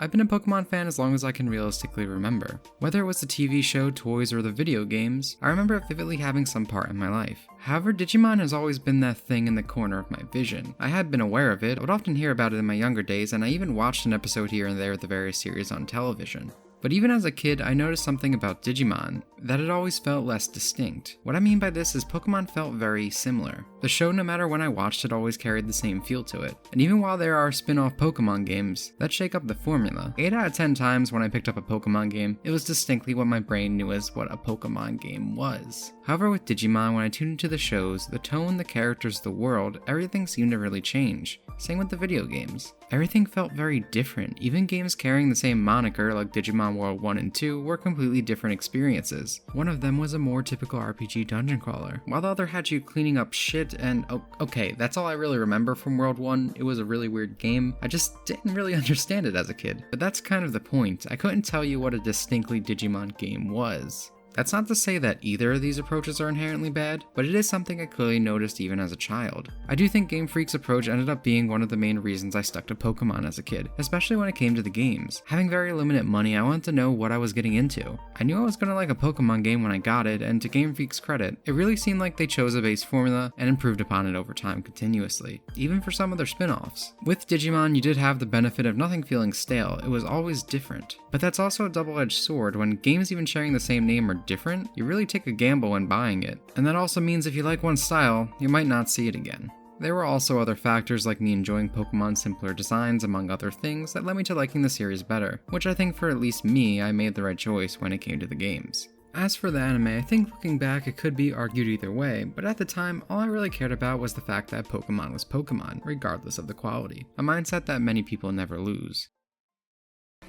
I've been a Pokemon fan as long as I can realistically remember. Whether it was the TV show, toys, or the video games, I remember it vividly having some part in my life. However, Digimon has always been that thing in the corner of my vision. I had been aware of it, I would often hear about it in my younger days, and I even watched an episode here and there of the various series on television. But even as a kid, I noticed something about Digimon, that it always felt less distinct. What I mean by this is Pokemon felt very similar. The show, no matter when I watched it, always carried the same feel to it. And even while there are spin-off Pokemon games that shake up the formula, 8 out of 10 times when I picked up a Pokemon game, it was distinctly what my brain knew as what a Pokemon game was. However, with Digimon, when I tuned into the shows, the tone, the characters, the world, everything seemed to really change. Same with the video games. Everything felt very different. Even games carrying the same moniker like Digimon World 1 and 2 were completely different experiences. One of them was a more typical RPG dungeon crawler, while the other had you cleaning up shit and okay, that's all I really remember from World 1. It was a really weird game. I just didn't really understand it as a kid. But that's kind of the point. I couldn't tell you what a distinctly Digimon game was. That's not to say that either of these approaches are inherently bad, but it is something I clearly noticed even as a child. I do think Game Freak's approach ended up being one of the main reasons I stuck to Pokemon as a kid, especially when it came to the games. Having very limited money, I wanted to know what I was getting into. I knew I was gonna like a Pokemon game when I got it, and to Game Freak's credit, it really seemed like they chose a base formula and improved upon it over time continuously, even for some of their spin-offs. With Digimon, you did have the benefit of nothing feeling stale, it was always different. But that's also a double-edged sword. When games even sharing the same name are different, you really take a gamble when buying it. And that also means if you like one style, you might not see it again. There were also other factors like me enjoying Pokemon's simpler designs among other things that led me to liking the series better, which I think for at least me, I made the right choice when it came to the games. As for the anime, I think looking back it could be argued either way, but at the time, all I really cared about was the fact that Pokemon was Pokemon, regardless of the quality, a mindset that many people never lose.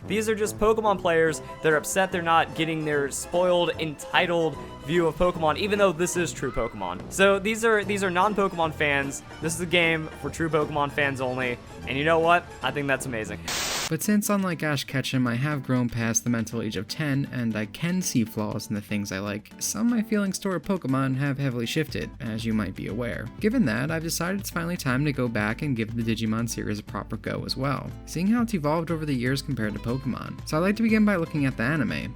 These are just Pokemon players that are upset they're not getting their spoiled, entitled view of Pokemon, even though this is true Pokemon. So these are non-Pokemon fans. This is a game for true Pokemon fans only. And you know what? I think that's amazing. But since, unlike Ash Ketchum, I have grown past the mental age of 10, and I can see flaws in the things I like, some of my feelings toward Pokemon have heavily shifted, as you might be aware. Given that, I've decided it's finally time to go back and give the Digimon series a proper go as well, seeing how it's evolved over the years compared to Pokemon. So I'd like to begin by looking at the anime.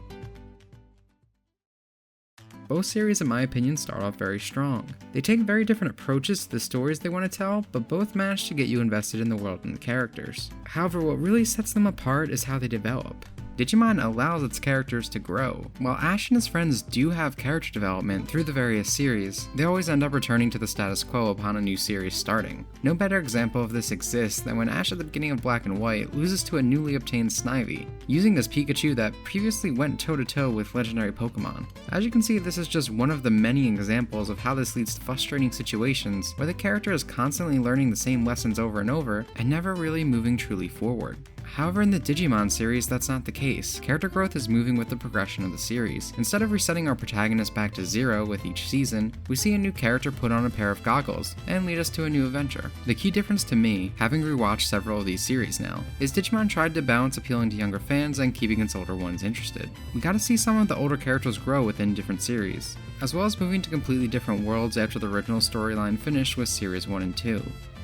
Both series, in my opinion, start off very strong. They take very different approaches to the stories they want to tell, but both manage to get you invested in the world and the characters. However, what really sets them apart is how they develop. Digimon allows its characters to grow. While Ash and his friends do have character development through the various series, they always end up returning to the status quo upon a new series starting. No better example of this exists than when Ash at the beginning of Black and White loses to a newly obtained Snivy, using this Pikachu that previously went toe-to-toe with legendary Pokemon. As you can see, this is just one of the many examples of how this leads to frustrating situations where the character is constantly learning the same lessons over and over and never really moving truly forward. However, in the Digimon series, that's not the case. Character growth is moving with the progression of the series. Instead of resetting our protagonist back to 0 with each season, we see a new character put on a pair of goggles and lead us to a new adventure. The key difference to me, having rewatched several of these series now, is Digimon tried to balance appealing to younger fans and keeping its older ones interested. We got to see some of the older characters grow within different series, as well as moving to completely different worlds after the original storyline finished with Series 1 and 2.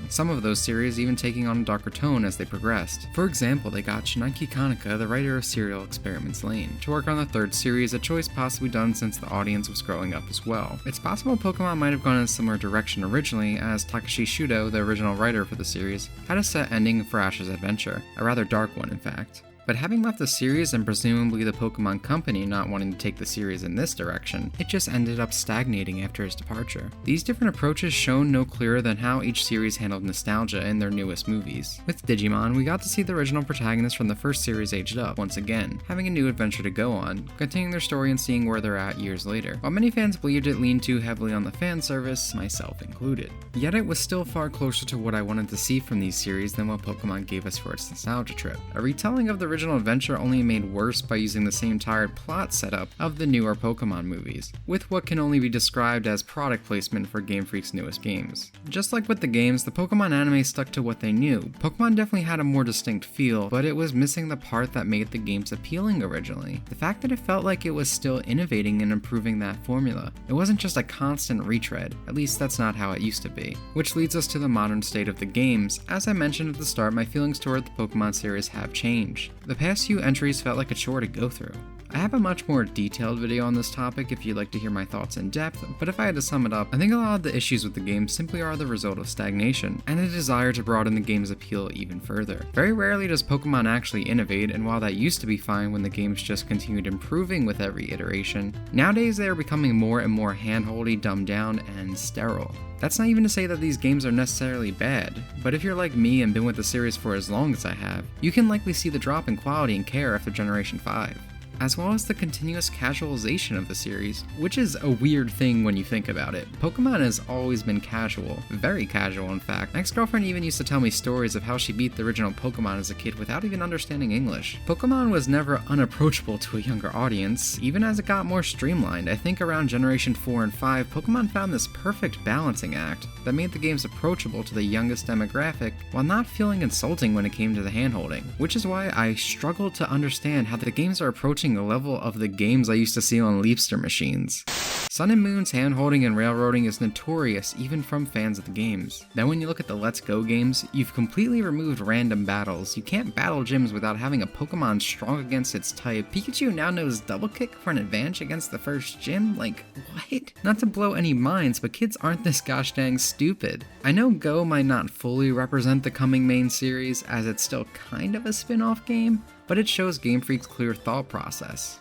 Some of those series even taking on a darker tone as they progressed. For example, they got Shinaki Kaneka, the writer of Serial Experiments Lain, to work on the third series, a choice possibly done since the audience was growing up as well. It's possible Pokemon might have gone in a similar direction originally, as Takashi Shudo, the original writer for the series, had a set ending for Ash's adventure, a rather dark one in fact. But having left the series and presumably the Pokemon Company not wanting to take the series in this direction, it just ended up stagnating after his departure. These different approaches shone no clearer than how each series handled nostalgia in their newest movies. With Digimon, we got to see the original protagonists from the first series aged up once again, having a new adventure to go on, continuing their story and seeing where they're at years later. While many fans believed it leaned too heavily on the fan service, myself included. Yet it was still far closer to what I wanted to see from these series than what Pokemon gave us for its nostalgia trip. A retelling of the original adventure only made worse by using the same tired plot setup of the newer Pokemon movies, with what can only be described as product placement for Game Freak's newest games. Just like with the games, the Pokemon anime stuck to what they knew. Pokemon definitely had a more distinct feel, but it was missing the part that made the games appealing originally. The fact that it felt like it was still innovating and improving that formula. It wasn't just a constant retread, at least that's not how it used to be. Which leads us to the modern state of the games. As I mentioned at the start, my feelings toward the Pokemon series have changed. The past few entries felt like a chore to go through. I have a much more detailed video on this topic if you'd like to hear my thoughts in depth, but if I had to sum it up, I think a lot of the issues with the game simply are the result of stagnation, and a desire to broaden the game's appeal even further. Very rarely does Pokemon actually innovate, and while that used to be fine when the games just continued improving with every iteration, nowadays they are becoming more and more handholdy, dumbed down, and sterile. That's not even to say that these games are necessarily bad, but if you're like me and been with the series for as long as I have, you can likely see the drop in quality and care after Generation 5. As well as the continuous casualization of the series, which is a weird thing when you think about it. Pokemon has always been casual, very casual in fact. My ex-girlfriend even used to tell me stories of how she beat the original Pokemon as a kid without even understanding English. Pokemon was never unapproachable to a younger audience, even as it got more streamlined. I think around Generation 4 and 5, Pokemon found this perfect balancing act that made the games approachable to the youngest demographic while not feeling insulting when it came to the handholding, which is why I struggled to understand how the games are approaching the level of the games I used to see on Leapster machines. Sun and Moon's handholding and railroading is notorious even from fans of the games. Then when you look at the Let's Go games, you've completely removed random battles. You can't battle gyms without having a Pokemon strong against its type. Pikachu now knows Double Kick for an advantage against the first gym? Like, what? Not to blow any minds, but kids aren't this gosh dang stupid. I know Go might not fully represent the coming main series, as it's still kind of a spin-off game, but it shows Game Freak's clear thought process.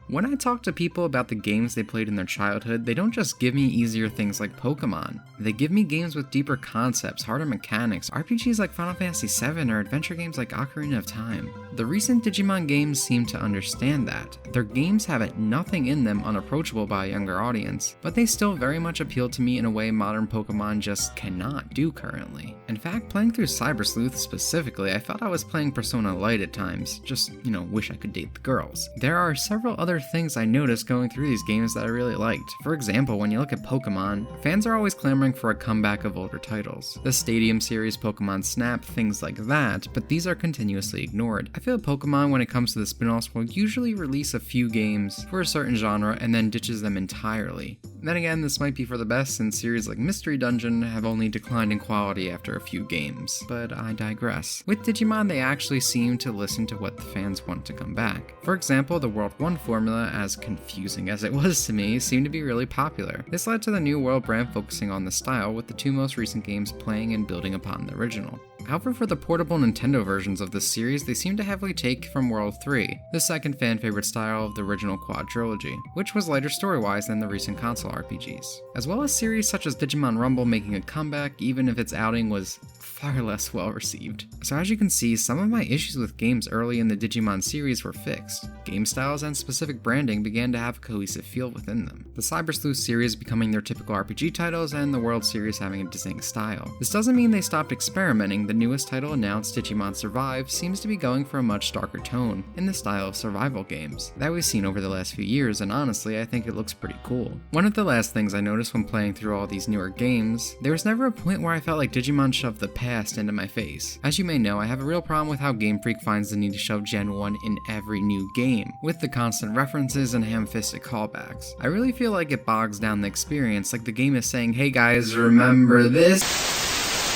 When I talk to people about the games they played in their childhood, they don't just give me easier things like Pokemon. They give me games with deeper concepts, harder mechanics, RPGs like Final Fantasy VII, or adventure games like Ocarina of Time. The recent Digimon games seem to understand that. Their games have nothing in them unapproachable by a younger audience, but they still very much appeal to me in a way modern Pokemon just cannot do currently. In fact, playing through Cyber Sleuth specifically, I felt I was playing Persona Light at times, just, wish I could date the girls. There are several other things I noticed going through these games that I really liked. For example, when you look at Pokemon, fans are always clamoring for a comeback of older titles. The Stadium series, Pokemon Snap, things like that, but these are continuously ignored. I feel Pokemon, when it comes to the spin-offs, will usually release a few games for a certain genre and then ditches them entirely. Then again, this might be for the best since series like Mystery Dungeon have only declined in quality after a few games, but I digress. With Digimon, they actually seem to listen to what the fans want to come back. For example, the World 1 formula, as confusing as it was to me, seemed to be really popular. This led to the New World brand focusing on the style, with the two most recent games playing and building upon the original. However, for the portable Nintendo versions of this series, they seem to heavily take from World 3, the second fan-favorite style of the original quadrilogy, which was lighter story-wise than the recent console RPGs. As well as series such as Digimon Rumble making a comeback, even if its outing was far less well received. So as you can see, some of my issues with games early in the Digimon series were fixed. Game styles and specific branding began to have a cohesive feel within them. The Cyber Sleuth series becoming their typical RPG titles, and the World series having a distinct style. This doesn't mean they stopped experimenting. The newest title announced, Digimon Survive, seems to be going for a much darker tone in the style of survival games that we've seen over the last few years, and honestly, I think it looks pretty cool. One of the last things I noticed when playing through all these newer games, there was never a point where I felt like Digimon shoved the past into my face. As you may know, I have a real problem with how Game Freak finds the need to shove Gen 1 in every new game, with the constant references and ham-fisted callbacks. I really feel like it bogs down the experience, like the game is saying, hey guys, remember this?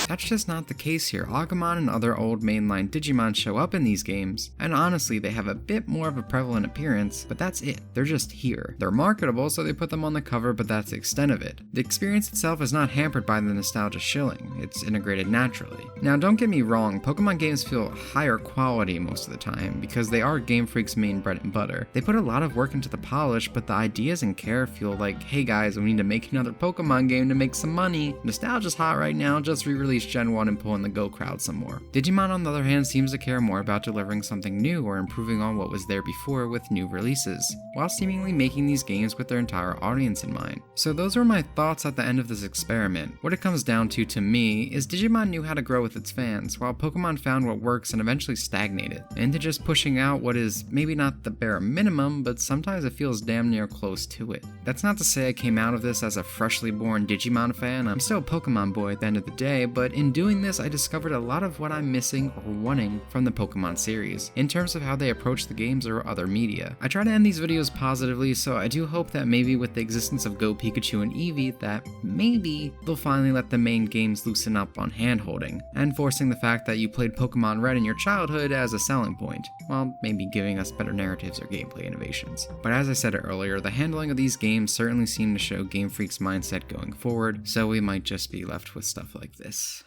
That's just not the case here. Agumon and other old mainline Digimon show up in these games, and honestly they have a bit more of a prevalent appearance, but that's it. They're just here. They're marketable, so they put them on the cover, but that's the extent of it. The experience itself is not hampered by the nostalgia shilling. It's integrated naturally. Now don't get me wrong, Pokemon games feel higher quality most of the time, because they are Game Freak's main bread and butter. They put a lot of work into the polish, but the ideas and care feel like, hey guys, we need to make another Pokemon game to make some money. Nostalgia's hot right now, just re-release Gen 1 and pull in the Go crowd some more. Digimon, on the other hand, seems to care more about delivering something new or improving on what was there before with new releases, while seemingly making these games with their entire audience in mind. So those were my thoughts at the end of this experiment. What it comes down to me, is Digimon knew how to grow with its fans, while Pokemon found what works and eventually stagnated, into just pushing out what is maybe not the bare minimum, but sometimes it feels damn near close to it. That's not to say I came out of this as a freshly born Digimon fan. I'm still a Pokemon boy at the end of the day, but but in doing this I discovered a lot of what I'm missing or wanting from the Pokemon series, in terms of how they approach the games or other media. I try to end these videos positively, so I do hope that maybe with the existence of Go Pikachu and Eevee, that maybe they'll finally let the main games loosen up on hand-holding, and forcing the fact that you played Pokemon Red in your childhood as a selling point, while maybe giving us better narratives or gameplay innovations. But as I said earlier, the handling of these games certainly seem to show Game Freak's mindset going forward, so we might just be left with stuff like this.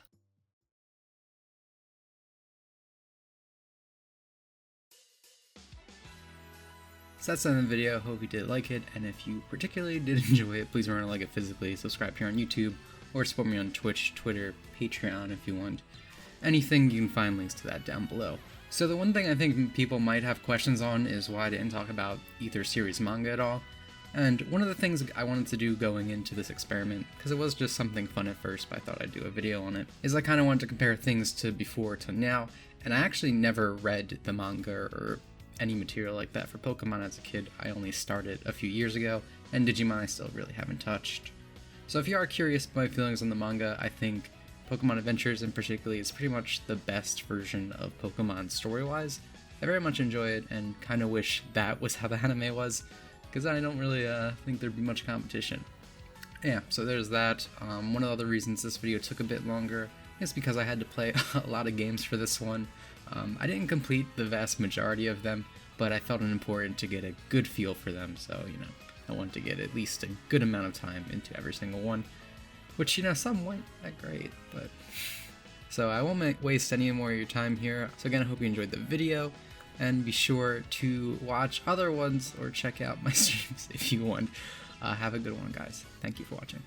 So that's the end of the video. Hope you did like it, and if you particularly did enjoy it, please remember to like it physically, subscribe here on YouTube, or support me on Twitch, Twitter, Patreon if you want. Anything, you can find links to that down below. So the one thing I think people might have questions on is why I didn't talk about either series manga at all. And one of the things I wanted to do going into this experiment, because it was just something fun at first, but I thought I'd do a video on it, is I kind of wanted to compare things to before to now, and I actually never read the manga or any material like that for Pokemon as a kid. I only started a few years ago, and Digimon I still really haven't touched. So if you are curious about my feelings on the manga, I think Pokemon Adventures in particular is pretty much the best version of Pokemon story-wise. I very much enjoy it, and kind of wish that was how the anime was, because I don't really think there'd be much competition. Yeah, so there's that. One of the other reasons this video took a bit longer is because I had to play a lot of games for this one. I didn't complete the vast majority of them, but I felt it important to get a good feel for them, so, I wanted to get at least a good amount of time into every single one, which, some weren't that great, but... So I won't waste any more of your time here. So again, I hope you enjoyed the video, and be sure to watch other ones or check out my streams if you want. Have a good one, guys. Thank you for watching.